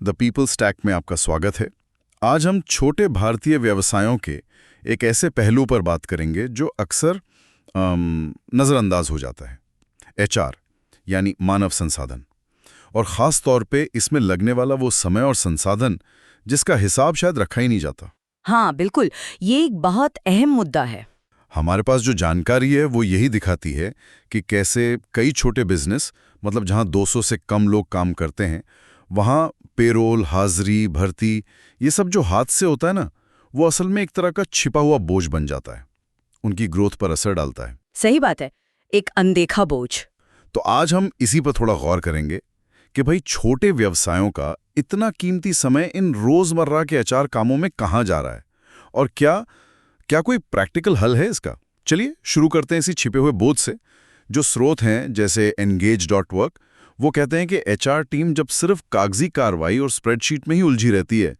The people stack में आपका स्वागत है। आज हम छोटे भारतीय व्यवसायों के एक ऐसे पहलू पर बात करेंगे जो अक्सर नज़रअंदाज हो जाता है। एचआर यानी मानव संसाधन, और ख़ास तौर पे इसमें लगने वाला वो समय और संसाधन जिसका हिसाब शायद रखा ही नहीं जाता। हाँ बिल्कुल, ये एक बहुत अहम मुद्दा है। हमारे पास जो जानकारी है वो यही दिखाती है कि कैसे कई छोटे बिजनेस, मतलब जहां 200 से कम लोग काम करते हैं, वहां पेरोल, हाजिरी, भर्ती, ये सब जो हाथ से होता है ना, वो असल में एक तरह का छिपा हुआ बोझ बन जाता है, उनकी ग्रोथ पर असर डालता है। सही बात है, एक अनदेखा बोझ। तो आज हम इसी पर थोड़ा गौर करेंगे कि भाई छोटे व्यवसायों का इतना कीमती समय इन रोजमर्रा के एचआर कामों में कहाँ जा रहा है, और क्या कोई प्रैक्टिकल हल है इसका। चलिए शुरू करते हैं इसी छिपे हुए बोझ से। जो स्रोत हैं जैसे engage.work, वो कहते हैं कि एचआर टीम जब सिर्फ कागजी कार्रवाई और स्प्रेडशीट में ही उलझी रहती है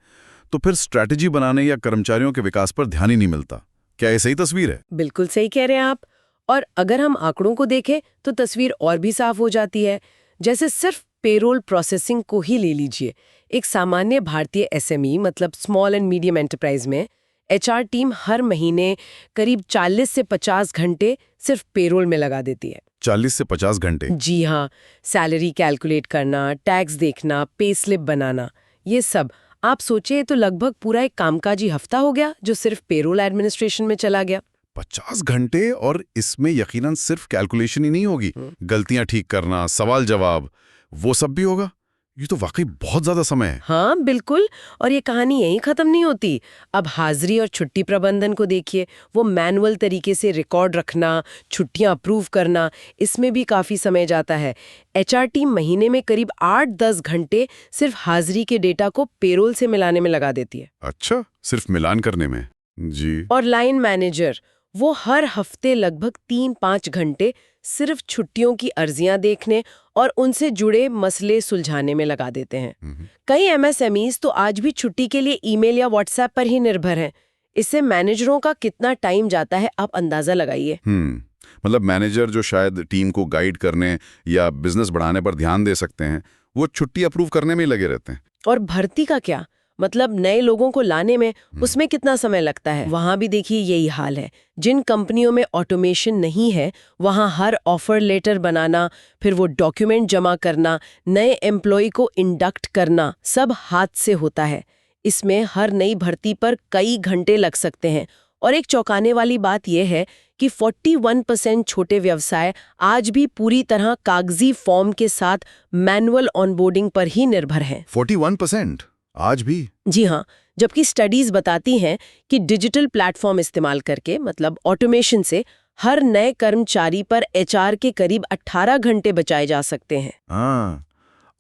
तो फिर स्ट्रैटेजी बनाने या कर्मचारियों के विकास पर ध्यान ही नहीं मिलता। क्या ये सही तस्वीर है? बिल्कुल सही कह रहे हैं आप। और अगर हम आंकड़ों को देखें तो तस्वीर और भी साफ हो जाती है। जैसे सिर्फ पेरोल प्रोसेसिंग को ही ले लीजिए। एक सामान्य भारतीय एसएमई मतलब स्मॉल एंड मीडियम एंटरप्राइज में एचआर टीम हर महीने करीब 40 से 50 घंटे सिर्फ पेरोल में लगा देती है। 40 से 50 घंटे? जी हाँ, सैलरी कैलकुलेट करना, टैक्स देखना, पे स्लिप बनाना, ये सब आप सोचिए तो लगभग पूरा एक कामकाजी हफ्ता हो गया जो सिर्फ पेरोल एडमिनिस्ट्रेशन में चला गया। 50 घंटे, और इसमें यकीनन सिर्फ कैलकुलेशन ही नहीं होगी, गलतियां ठीक करना, सवाल जवाब, वो सब भी होगा। ये तो वाकई बहुत ज्यादा समय है। हाँ बिल्कुल, और ये कहानी यहीं खत्म नहीं होती। अब हाजिरी और छुट्टी प्रबंधन को देखिए, वो मैनुअल तरीके से रिकॉर्ड रखना, छुट्टियां अप्रूव करना, इसमें भी काफी समय जाता है। एचआर टीम महीने में करीब 8-10 घंटे सिर्फ हाजिरी के डेटा को पेरोल से मिलाने में लगा देती है। अच्छा, सिर्फ मिलान करने में? जी। और लाइन मैनेजर, वो हर हफ्ते लगभग 3-5 घंटे सिर्फ छुट्टियों की अर्जियां देखने और उनसे जुड़े मसले सुलझाने में लगा देते हैं। कई एमएसएमईज तो आज भी छुट्टी के लिए ईमेल या व्हाट्सएप पर ही निर्भर हैं। इससे मैनेजरों का कितना टाइम जाता है, आप अंदाजा लगाइए। मतलब मैनेजर जो शायद टीम को गाइड करने या बिजनेस बढ़ाने पर ध्यान दे सकते हैं, वो छुट्टी अप्रूव करने में ही लगे रहते हैं। और भर्ती का क्या, मतलब नए लोगों को लाने में उसमें कितना समय लगता है। वहां भी देखिए यही हाल है। जिन कंपनियों में ऑटोमेशन नहीं है, वहां हर ऑफर लेटर बनाना, फिर वो डॉक्यूमेंट जमा करना, नए एम्प्लॉय को इंडक्ट करना, सब हाथ से होता है। इसमें हर नई भर्ती पर कई घंटे लग सकते हैं। और एक चौंकाने वाली बात यह है कि 41% छोटे व्यवसाय आज भी पूरी तरह कागजी फॉर्म के साथ मैनुअल ऑनबोर्डिंग पर ही निर्भर हैं। 41% आज भी? जी हाँ, जबकि स्टडीज बताती हैं कि डिजिटल प्लेटफॉर्म इस्तेमाल करके, मतलब ऑटोमेशन से, हर नए कर्मचारी पर एचआर के करीब 18 घंटे बचाए जा सकते हैं। हाँ,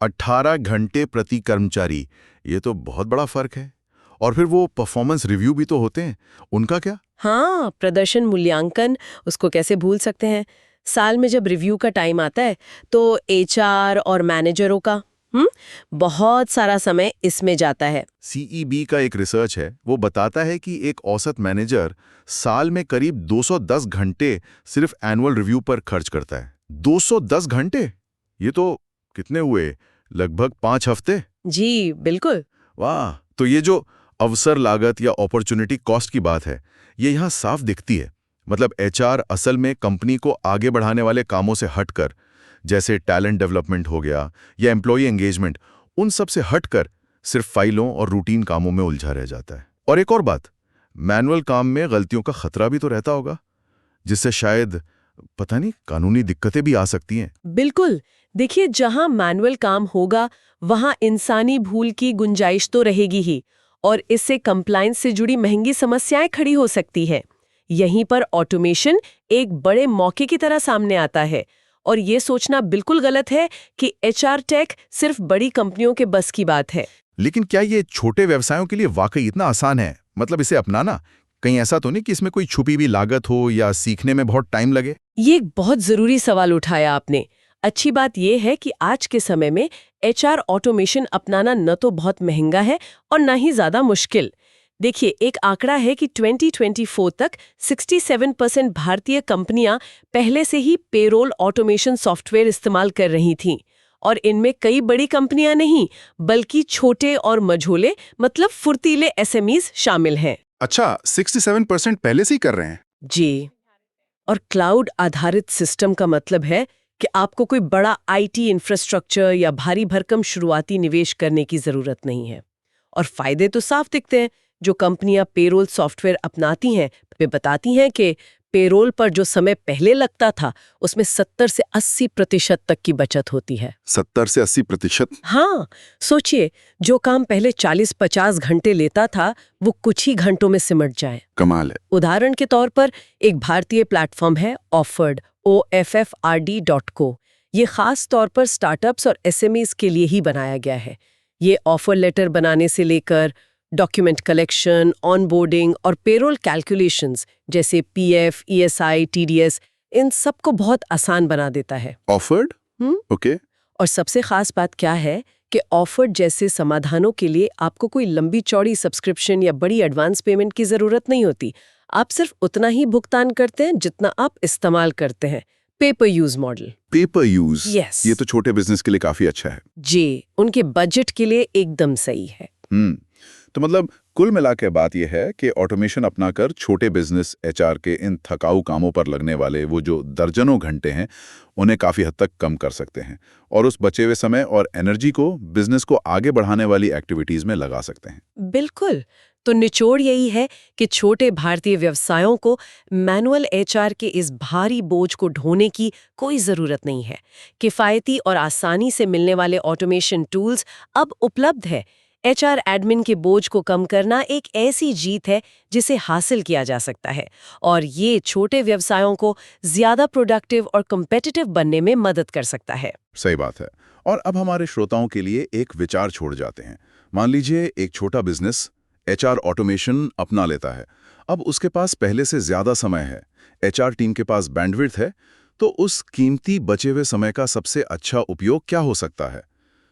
18 घंटे प्रति कर्मचारी, ये तो बहुत बड़ा फर्क है। और फिर वो परफॉर्मेंस रिव्यू भी तो होते हैं, उनका क्या? हाँ, प्रदर्शन मूल्यांकन, उसको कैसे भूल सकते हैं। साल में जब रिव्यू का टाइम आता है तो एचआर और मैनेजरों का बहुत सारा समय इसमें जाता है। सीईबी का एक रिसर्च है, वो बताता है कि एक औसत मैनेजर साल में करीब 210 घंटे सिर्फ एनुअल रिव्यू पर खर्च करता है। 210 घंटे, ये तो कितने हुए, लगभग 5 हफ्ते। जी बिल्कुल। वाह, तो ये जो अवसर लागत या अपॉर्चुनिटी कॉस्ट की बात है, ये यहाँ साफ दिखती है। मतलब एचआर असल में कंपनी को आगे बढ़ाने वाले कामों से हटकर, जैसे टैलेंट डेवलपमेंट हो गया या एम्प्लॉय एंगेजमेंट, उन सब से हटकर सिर्फ फाइलों और रूटीन कामों में उलझा रह जाता है। और एक और बात, मैनुअल काम में गलतियों का खतरा भी तो रहता होगा, जिससे शायद पता नहीं कानूनी दिक्कतें भी आ सकती हैं। बिल्कुल, देखिए जहां मैनुअल काम होगा वहां इंसानी भूल की गुंजाइश तो रहेगी ही, और इससे कंप्लायंस से जुड़ी महंगी समस्याएं खड़ी हो सकती है। यहीं पर ऑटोमेशन एक बड़े मौके की तरह सामने आता है। और ये सोचना बिल्कुल गलत है कि एचआर टेक सिर्फ बड़ी कंपनियों के बस की बात है। लेकिन क्या ये छोटे व्यवसायों के लिए वाकई इतना आसान है, मतलब इसे अपनाना? कहीं ऐसा तो नहीं कि इसमें कोई छुपी हुई लागत हो या सीखने में बहुत टाइम लगे? ये एक बहुत जरूरी सवाल उठाया आपने। अच्छी बात यह है कि आज के समय में एचआर ऑटोमेशन अपनाना न तो बहुत महंगा है और न ही ज्यादा मुश्किल। देखिए, एक आंकड़ा है कि 2024 तक 67% भारतीय कंपनियां पहले से ही पेरोल ऑटोमेशन सॉफ्टवेयर इस्तेमाल कर रही थीं, और इनमें कई बड़ी कंपनियां नहीं बल्कि छोटे और मझोले मतलब फुर्तीले एसएमईज शामिल हैं। अच्छा, 67% पहले से ही कर रहे हैं। जी, और क्लाउड आधारित सिस्टम का मतलब है कि आपको कोई बड़ा आईटी इंफ्रास्ट्रक्चर या भारी भरकम शुरुआती निवेश करने की जरूरत नहीं है। और फायदे तो साफ दिखते हैं। जो कंपनियां पेरोल सॉफ्टवेयर अपनाती हैं वे बताती हैं कि पेरोल पर जो समय पहले लगता था उसमें 70 से 80% तक की बचत होती है। 70 से 80%? हाँ, सोचिए, जो काम पहले 40-50 घंटे लेता था वो कुछ ही घंटों में सिमट जाए। कमाल है। उदाहरण के तौर पर एक भारतीय प्लेटफॉर्म है ऑफर्ड, OFFRD.co। ये खास तौर पर स्टार्टअप्स और एसएमईज के लिए ही बनाया गया है। ये ऑफर लेटर बनाने से लेकर डॉक्यूमेंट कलेक्शन, ऑनबोर्डिंग और पेरोल कैलकुलेशंस जैसे पीएफ, ईएसआई, टीडीएस, इन सबको बहुत आसान बना देता है। ऑफर्ड? ओके। और सबसे खास बात क्या है कि ऑफर्ड जैसे समाधानों के लिए आपको कोई लंबी चौड़ी सब्सक्रिप्शन या बड़ी एडवांस पेमेंट की जरूरत नहीं होती। आप सिर्फ उतना ही भुगतान करते हैं जितना आप इस्तेमाल करते हैं। Paper use model. Paper use? Yes. ये तो छोटे बिजनेस के लिए काफी अच्छा है। जी, उनके बजट के लिए एकदम सही है। तो मतलब कुल मिला के बात यह है कि ऑटोमेशन अपनाकर छोटे बिजनेस एचआर के इन थकाऊ कामों पर लगने वाले वो जो दर्जनों घंटे हैं उन्हें काफी हद तक कम कर सकते हैं और उस बचे हुए समय और एनर्जी को बिजनेस को आगे बढ़ाने वाली एक्टिविटीज में लगा सकते हैं। बिल्कुल। तो निचोड़ यही है कि छोटे भारतीय व्यवसायों को मैनुअल एचआर के इस भारी बोझ को ढोने की कोई जरूरत नहीं है। किफायती और आसानी से मिलने वाले ऑटोमेशन टूल्स अब उपलब्ध है। एचआर एडमिन के बोझ को कम करना एक ऐसी जीत है जिसे हासिल किया जा सकता है और ये छोटे व्यवसायों को ज्यादा प्रोडक्टिव और कॉम्पिटिटिव बनने में मदद कर सकता है। सही बात है। और अब हमारे श्रोताओं के लिए एक विचार छोड़ जाते हैं। मान लीजिए एक छोटा बिजनेस एचआर ऑटोमेशन अपना लेता है। अब उसके पास पहले से ज्यादा समय है, एचआर टीम के पास बैंडविड्थ है, तो उस कीमती बचे हुए समय का सबसे अच्छा उपयोग क्या हो सकता है?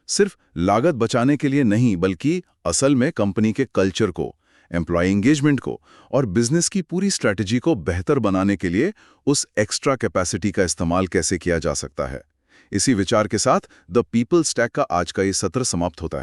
सिर्फ लागत बचाने के लिए नहीं बल्कि असल में कंपनी के कल्चर को, एम्प्लॉय एंगेजमेंट को और बिजनेस की पूरी स्ट्रैटेजी को बेहतर बनाने के लिए उस एक्स्ट्रा कैपेसिटी का इस्तेमाल कैसे किया जा सकता है। इसी विचार के साथ द पीपल स्टैक का आज का ये सत्र समाप्त होता है।